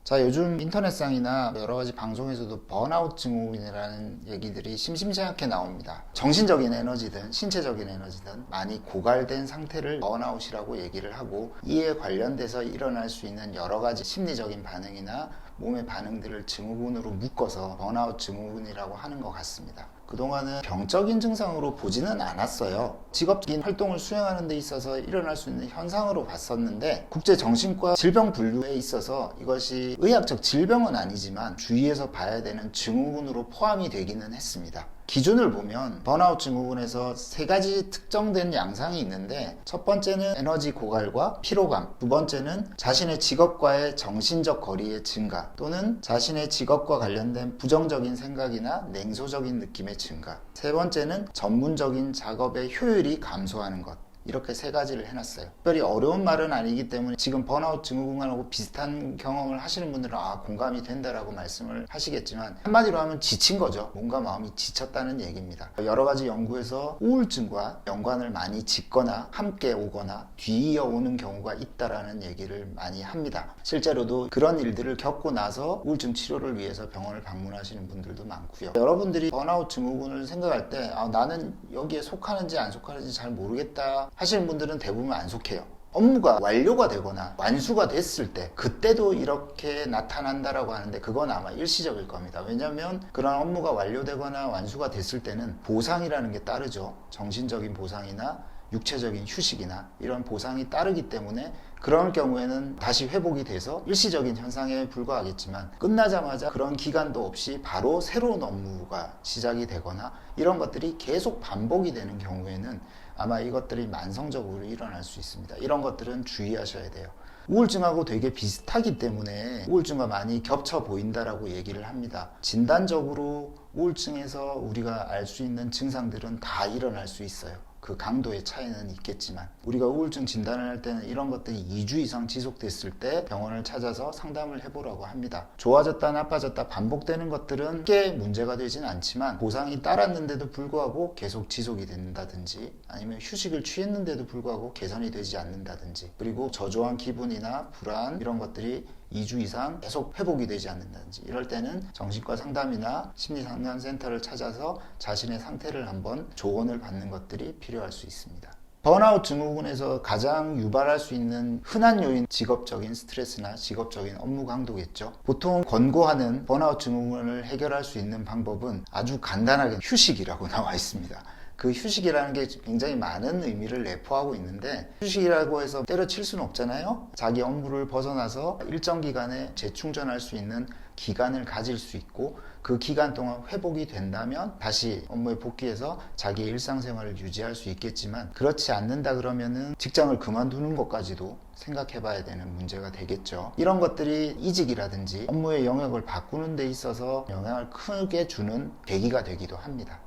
자, 요즘 인터넷상이나 여러 가지 방송에서도 번아웃 증후군이라는 얘기들이 심심찮게 나옵니다. 정신적인 에너지든 신체적인 에너지든 많이 고갈된 상태를 번아웃이라고 얘기를 하고, 이에 관련돼서 일어날 수 있는 여러 가지 심리적인 반응이나 몸의 반응들을 증후군으로 묶어서 번아웃 증후군이라고 하는 것 같습니다. 그동안은 병적인 증상으로 보지는 않았어요. 직업적인 활동을 수행하는 데 있어서 일어날 수 있는 현상으로 봤었는데, 국제정신과 질병분류에 있어서 이것이 의학적 질병은 아니지만 주의해서 봐야 되는 증후군으로 포함이 되기는 했습니다. 기준을 보면 번아웃 증후군에서 세 가지 특정된 양상이 있는데, 첫 번째는 에너지 고갈과 피로감, 두 번째는 자신의 직업과의 정신적 거리의 증가, 또는 자신의 직업과 관련된 부정적인 생각이나 냉소적인 느낌의 증가, 세 번째는 전문적인 작업의 효율이 감소하는 것. 이렇게 세 가지를 해놨어요. 특별히 어려운 말은 아니기 때문에 지금 번아웃 증후군하고 비슷한 경험을 하시는 분들은 공감이 된다라고 말씀을 하시겠지만, 한마디로 하면 지친 거죠. 몸과 마음이 지쳤다는 얘기입니다. 여러 가지 연구에서 우울증과 연관을 많이 짓거나 함께 오거나 뒤이어 오는 경우가 있다라는 얘기를 많이 합니다. 실제로도 그런 일들을 겪고 나서 우울증 치료를 위해서 병원을 방문하시는 분들도 많고요. 여러분들이 번아웃 증후군을 생각할 때 나는 여기에 속하는지 안 속하는지 잘 모르겠다 하시는 분들은 대부분 안 속해요. 업무가 완료가 되거나 완수가 됐을 때 그때도 이렇게 나타난다라고 하는데, 그건 아마 일시적일 겁니다. 왜냐하면 그런 업무가 완료되거나 완수가 됐을 때는 보상이라는 게 따르죠. 정신적인 보상이나 육체적인 휴식이나 이런 보상이 따르기 때문에 그럴 경우에는 다시 회복이 돼서 일시적인 현상에 불과하겠지만, 끝나자마자 그런 기간도 없이 바로 새로운 업무가 시작이 되거나 이런 것들이 계속 반복이 되는 경우에는 아마 이것들이 만성적으로 일어날 수 있습니다. 이런 것들은 주의하셔야 돼요. 우울증하고 되게 비슷하기 때문에 우울증과 많이 겹쳐 보인다라고 얘기를 합니다. 진단적으로 우울증에서 우리가 알 수 있는 증상들은 다 일어날 수 있어요. 그 강도의 차이는 있겠지만, 우리가 우울증 진단을 할 때는 이런 것들이 2주 이상 지속됐을 때 병원을 찾아서 상담을 해보라고 합니다. 좋아졌다 나빠졌다 반복되는 것들은 크게 문제가 되진 않지만, 보상이 따랐는데도 불구하고 계속 지속이 된다든지, 아니면 휴식을 취했는데도 불구하고 개선이 되지 않는다든지, 그리고 저조한 기분이나 불안 이런 것들이 2주 이상 계속 회복이 되지 않는다든지, 이럴 때는 정신과 상담이나 심리상담센터를 찾아서 자신의 상태를 한번 조언을 받는 것들이 필요할 수 있습니다. 번아웃 증후군에서 가장 유발할 수 있는 흔한 요인, 직업적인 스트레스나 직업적인 업무 강도겠죠. 보통 권고하는 번아웃 증후군을 해결할 수 있는 방법은 아주 간단하게 휴식이라고 나와 있습니다. 그 휴식이라는 게 굉장히 많은 의미를 내포하고 있는데, 휴식이라고 해서 때려칠 수는 없잖아요. 자기 업무를 벗어나서 일정 기간에 재충전할 수 있는 기간을 가질 수 있고, 그 기간 동안 회복이 된다면 다시 업무에 복귀해서 자기의 일상생활을 유지할 수 있겠지만, 그렇지 않는다 그러면은 직장을 그만두는 것까지도 생각해 봐야 되는 문제가 되겠죠. 이런 것들이 이직이라든지 업무의 영역을 바꾸는 데 있어서 영향을 크게 주는 계기가 되기도 합니다.